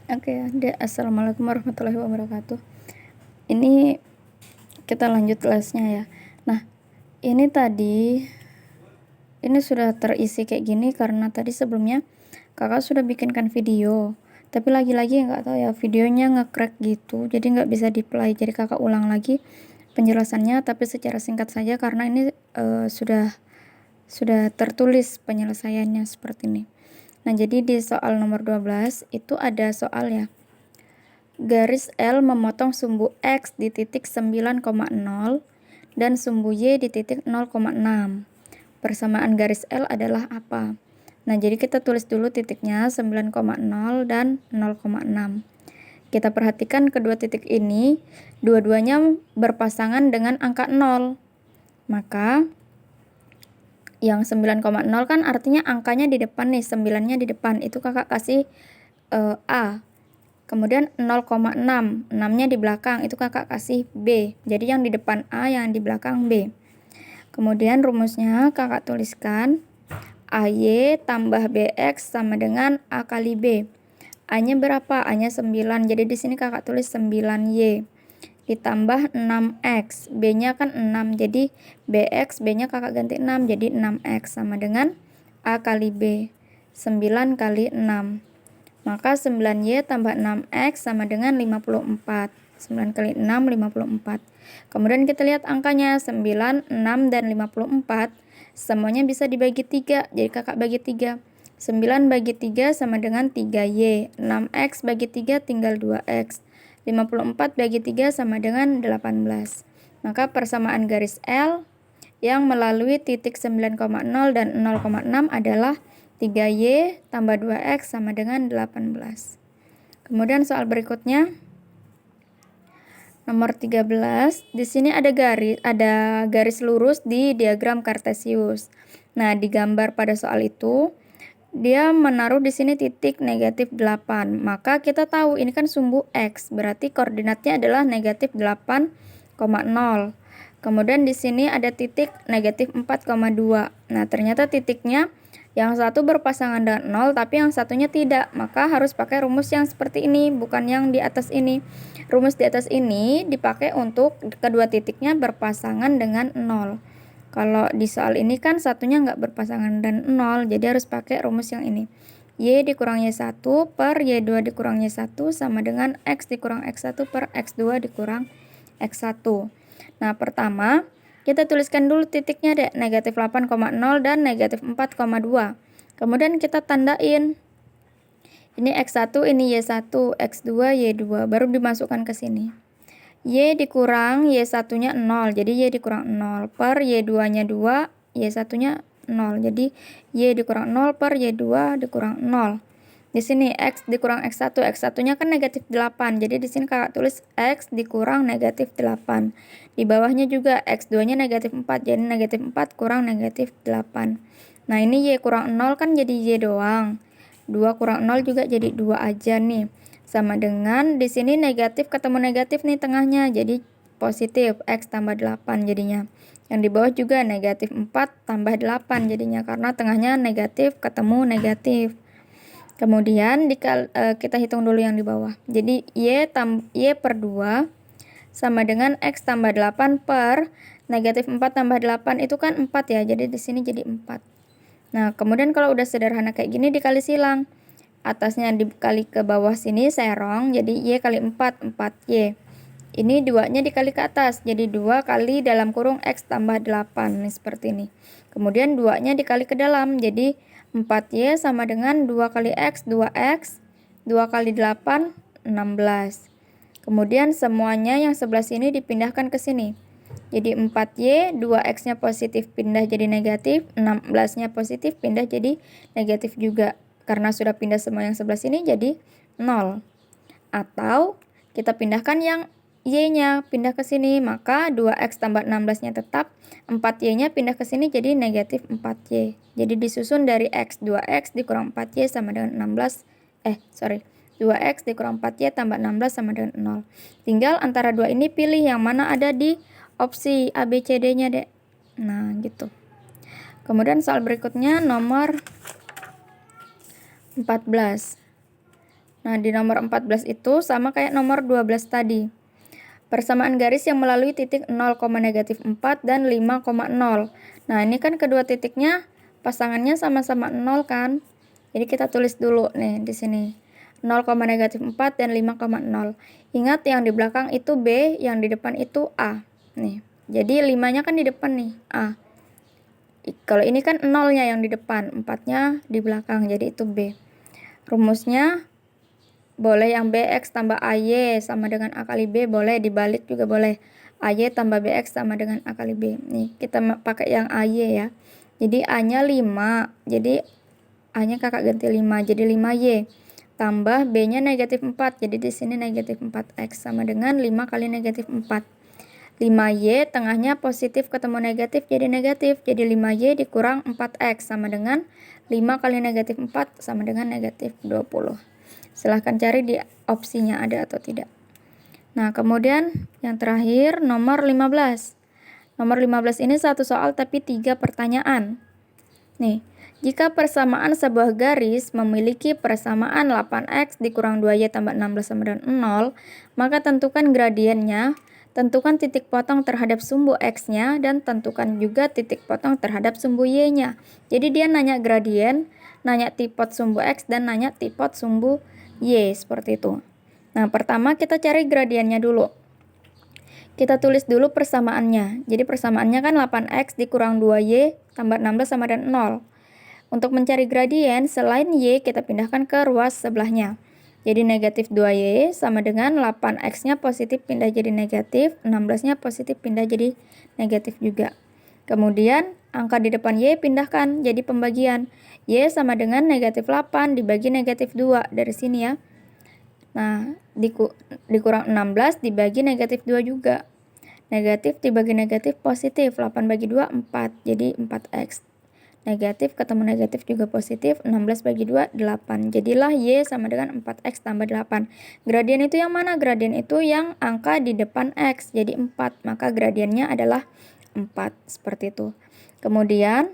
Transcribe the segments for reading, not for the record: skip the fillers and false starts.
Oke, Dek. Assalamualaikum warahmatullahi wabarakatuh. Ini kita lanjut lesnya ya. Nah, ini tadi ini sudah terisi kayak gini karena tadi sebelumnya kakak sudah bikinkan video. Tapi lagi-lagi nggak tahu ya, videonya nge-crack gitu, jadi nggak bisa di-play. Jadi kakak ulang lagi penjelasannya, tapi secara singkat saja karena ini sudah tertulis penyelesaiannya seperti ini. Nah, jadi di soal nomor 12 itu ada soal ya. Garis L memotong sumbu X di titik 9,0 dan sumbu Y di titik 0,6. Persamaan garis L adalah apa? Nah, jadi kita tulis dulu titiknya 9,0 dan 0,6. Kita perhatikan kedua titik ini, dua-duanya berpasangan dengan angka 0. Maka yang 9,0 kan artinya angkanya di depan nih, 9-nya di depan. Itu kakak kasih A. Kemudian 0,6, 6-nya di belakang, itu kakak kasih B. Jadi yang di depan A, yang di belakang B. Kemudian rumusnya kakak tuliskan AY tambah BX sama dengan A kali B. A-nya berapa? A-nya 9. Jadi di sini kakak tulis 9Y. Ditambah 6X. B-nya kan 6. Jadi BX, B-nya kakak ganti 6. Jadi 6X sama dengan A kali B. 9 kali 6. Maka 9Y tambah 6X sama dengan 54. 9 kali 6, 54. Kemudian kita lihat angkanya 9, 6, dan 54. Semuanya bisa dibagi 3. Jadi kakak bagi 3. 9 bagi 3 sama dengan 3Y. 6X bagi 3 tinggal 2X. 54 bagi 3 sama dengan 18. Maka persamaan garis L yang melalui titik 9,0 dan 0,6 adalah 3Y tambah 2X sama dengan 18. Kemudian soal berikutnya, nomor 13. Di sini ada garis lurus di diagram Kartesius. Nah, digambar pada soal itu, dia menaruh di sini titik negatif 8. Maka kita tahu ini kan sumbu X, berarti koordinatnya adalah negatif 8,0. Kemudian di sini ada titik negatif 4,2. Nah, ternyata titiknya yang satu berpasangan dengan 0, tapi yang satunya tidak. Maka harus pakai rumus yang seperti ini, bukan yang di atas ini. Rumus di atas ini dipakai untuk kedua titiknya berpasangan dengan 0. Kalau di soal ini kan satunya nggak berpasangan dan 0, jadi harus pakai rumus yang ini. Y dikurang Y1 per Y2 dikurang Y1 sama dengan X dikurang X1 per X2 dikurang X1. Nah, pertama, kita tuliskan dulu titiknya deh, negatif 8,0 dan negatif 4,2. Kemudian kita tandain. Ini X1, ini Y1, X2, Y2, baru dimasukkan ke sini. Y dikurang Y1-nya 0, jadi Y dikurang 0 per Y2-nya 2, Y1-nya 0. Jadi Y dikurang 0 per Y2 dikurang 0. Di sini X dikurang X1, X1-nya kan negatif 8. Jadi di sini kakak tulis X dikurang negatif 8. Di bawahnya juga X2-nya negatif 4, jadi negatif 4 kurang negatif 8. Nah, ini Y kurang 0 kan jadi Y doang. 2 kurang 0 juga jadi 2 aja nih. Sama dengan di sini negatif ketemu negatif nih tengahnya, jadi positif X tambah 8 jadinya. Yang di bawah juga negatif 4 tambah 8 jadinya, karena tengahnya negatif ketemu negatif. Kemudian kita hitung dulu yang di bawah. Jadi Y per 2 sama dengan X tambah 8 per negatif 4 tambah 8 itu kan 4 ya, jadi di sini jadi 4. Nah, kemudian kalau udah sederhana kayak gini dikali silang. Atasnya dikali ke bawah sini serong, jadi Y kali 4, 4Y. Ini 2-nya dikali ke atas, jadi 2 kali dalam kurung X tambah 8, nih seperti ini. Kemudian 2-nya dikali ke dalam, jadi 4Y sama dengan 2 kali X, 2X, 2 kali 8, 16. Kemudian semuanya yang sebelah sini dipindahkan ke sini. Jadi 4Y, 2X-nya positif pindah jadi negatif, 16-nya positif pindah jadi negatif juga. Karena sudah pindah semua yang sebelah sini jadi 0. Atau kita pindahkan yang Y-nya pindah ke sini, maka 2X tambah 16-nya tetap, 4Y-nya pindah ke sini jadi negatif 4Y. Jadi disusun dari X, 2X dikurang 4Y sama dengan 2X dikurang 4Y tambah 16 sama dengan 0. Tinggal antara dua ini pilih yang mana ada di opsi A, B, C, D-nya, Dek. Nah, gitu. Kemudian soal berikutnya nomor 14. Nah, di nomor 14 itu sama kayak nomor 12 tadi. Persamaan garis yang melalui titik 0, -4 dan 5,0. Nah, ini kan kedua titiknya pasangannya sama-sama 0 kan? Jadi kita tulis dulu nih di sini. 0, -4 dan 5,0. Ingat yang di belakang itu B, yang di depan itu A. Nih. Jadi 5-nya kan di depan nih, A. Kalau ini kan 0-nya yang di depan, 4-nya di belakang, jadi itu B. Rumusnya boleh yang BX tambah AY sama dengan A kali B, boleh dibalik juga boleh. AY tambah BX sama dengan A kali B. Nih, kita pakai yang AY ya. Jadi A-nya 5, jadi A-nya kakak ganti 5, jadi 5Y. Tambah B-nya -4, jadi di sini -4X sama dengan 5 kali -4. 5Y tengahnya positif ketemu negatif jadi negatif. Jadi 5Y dikurang 4X sama dengan 5 kali -4 sama dengan -20. Silahkan cari di opsinya ada atau tidak. Nah, kemudian yang terakhir nomor 15. Nomor 15 ini satu soal tapi 3 pertanyaan. Nih, jika persamaan sebuah garis memiliki persamaan 8X dikurang 2Y tambah 16 sama dengan 0, maka tentukan gradiennya, tentukan titik potong terhadap sumbu X-nya, dan tentukan juga titik potong terhadap sumbu Y-nya. Jadi dia nanya gradien, nanya tipot sumbu X, dan nanya tipot sumbu Y, seperti itu. Nah, pertama kita cari gradiennya dulu. Kita tulis dulu persamaannya. Jadi persamaannya kan 8X dikurang 2Y tambah 16 sama dengan 0. Untuk mencari gradien, selain Y kita pindahkan ke ruas sebelahnya. Jadi negatif 2Y sama dengan 8X-nya positif pindah jadi negatif, 16-nya positif pindah jadi negatif juga. Kemudian angka di depan Y pindahkan jadi pembagian. Y sama dengan negatif 8 dibagi negatif 2 dari sini ya. Nah, dikurang 16 dibagi negatif 2 juga. Negatif dibagi negatif positif, 8 bagi 2, 4. Jadi 4X. Negatif ketemu negatif juga positif, 16 bagi 2, 8. Jadilah Y sama dengan 4X tambah 8. Gradien itu yang mana? Gradien itu yang angka di depan X, jadi 4. Maka gradiennya adalah 4, seperti itu. Kemudian,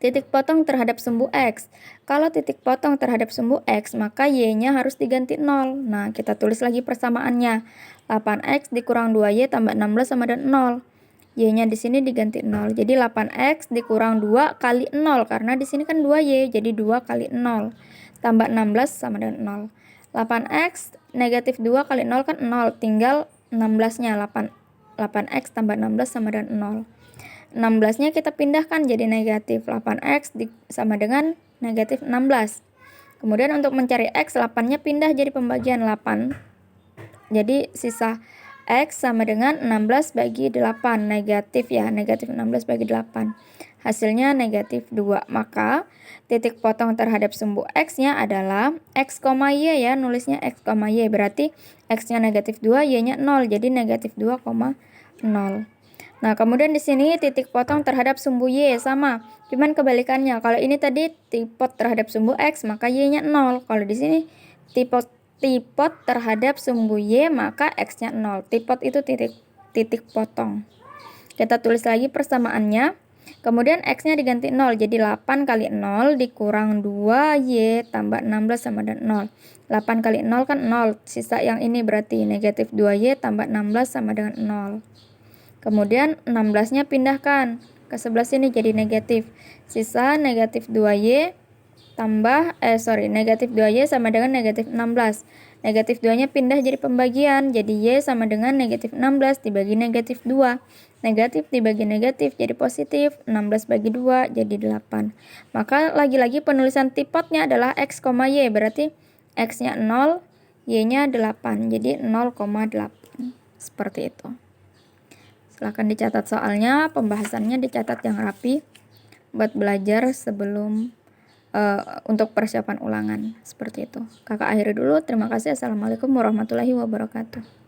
titik potong terhadap sumbu X. Kalau titik potong terhadap sumbu X, maka Y-nya harus diganti 0. Nah, kita tulis lagi persamaannya. 8X dikurang 2Y tambah 16 sama dengan 0. Y-nya di sini diganti 0. Jadi 8X dikurang 2 kali 0. Karena di sini kan 2Y, jadi 2 kali 0. Tambah 16 sama dengan 0. 8X negatif 2 kali 0 kan 0. Tinggal 16-nya. 8X tambah 16 sama dengan 0. 16-nya kita pindahkan jadi negatif. 8X sama dengan negatif 16. Kemudian untuk mencari X, 8-nya pindah jadi pembagian 8. Jadi sisa X sama dengan 16 bagi 8. Negatif ya, negatif 16 bagi 8. Hasilnya negatif 2. Maka titik potong terhadap sumbu X-nya adalah X, Y ya. Nulisnya X, Y. Berarti X-nya negatif 2, Y-nya 0. Jadi negatif 2,0. Nah, kemudian di sini titik potong terhadap sumbu Y sama. Cuman kebalikannya. Kalau ini tadi tipot terhadap sumbu X, maka Y-nya 0. Kalau di sini tipot terhadap sumbu Y, maka X-nya 0. Tipot itu titik potong. Kita tulis lagi persamaannya. Kemudian X-nya diganti 0. Jadi 8 kali 0 dikurang 2Y tambah 16 sama dengan 0. 8 kali 0 kan 0. Sisa yang ini berarti negatif 2Y tambah 16 sama dengan 0. Kemudian 16-nya pindahkan ke sebelah sini jadi negatif. Sisa negatif 2Y tambah negatif 2Y sama dengan negatif 16. Negatif 2-nya pindah jadi pembagian. Jadi Y sama dengan negatif 16 dibagi negatif 2. Negatif dibagi negatif jadi positif. 16 bagi 2 jadi 8. Maka lagi-lagi penulisan tipotnya adalah X, Y. Berarti X-nya 0, Y-nya 8. Jadi 0,8. Seperti itu. Silahkan dicatat soalnya, pembahasannya dicatat yang rapi buat belajar sebelum untuk persiapan ulangan. Seperti itu. Kakak akhiri dulu. Terima kasih. Assalamualaikum warahmatullahi wabarakatuh.